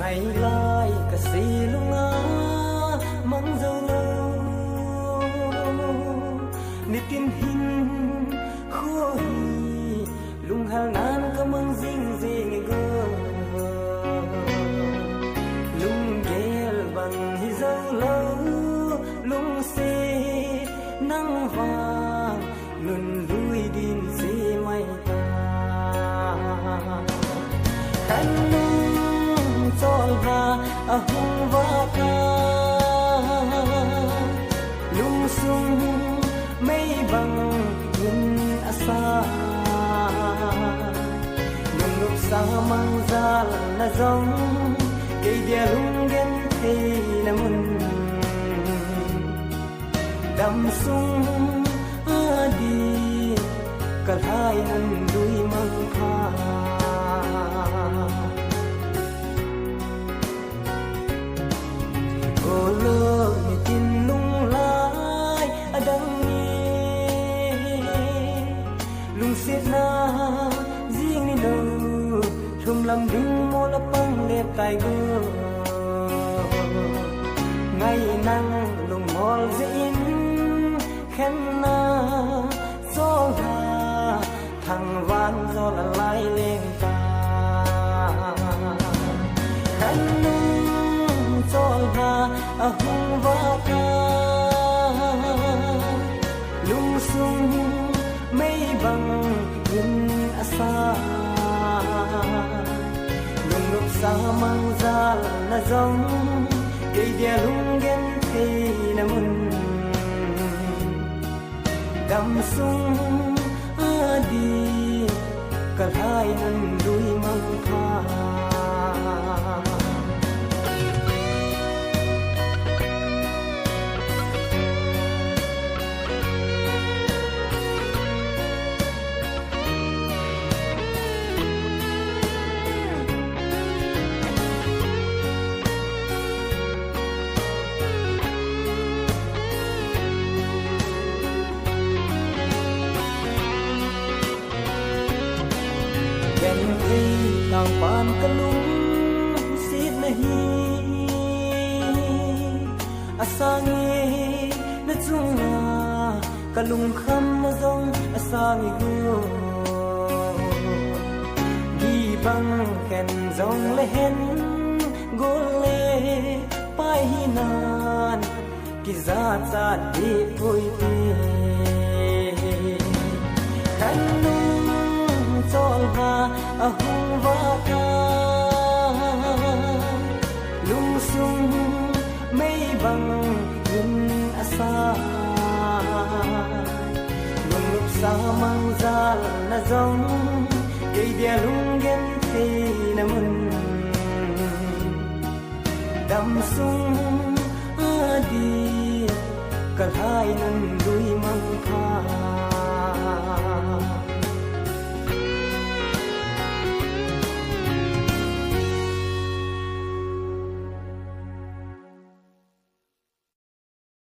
ngày lai cả xì lung á mắng dâu lâu nít tin hin khô hi lung hal nan ka mang ding ding gơ lung gel bằng hi dâu lâu lung xê nắng vàng luân lui din xê mai ta kan lung chol ha a hung va ka lung sung mây bằng nhìn asa lung lúc sa mang ra là giống cây dia lung gen thei na mun đam sung adi kalhai nan dui mang pha cô lơ ni tin lung lai adang ni lung sit na riêng ni đâu thum lam đứng mô la pang lep tai gơ ngày nắng lung mol zin khen na gió ra thằng van gió là lái lên ta khen nung gió ra a hung va ka lung sung mây bằng nhìn asa lung lúc sa mang ra là giống cây dia lung gen thei na mun đam sung adi kalhai nan dui mang pha tang pan kalung sit na hi asangi na chunga kalung kham na zong asangi gu gi bang ken zong le hen gole pai hinan ki za za di pui ti kan chol ha a hung va ka lung sung mây bằng nhìn asa lung lúc sa mang ra là giống cây dia lung gen thei na mun đam sung adi kalhai nan dui mang pha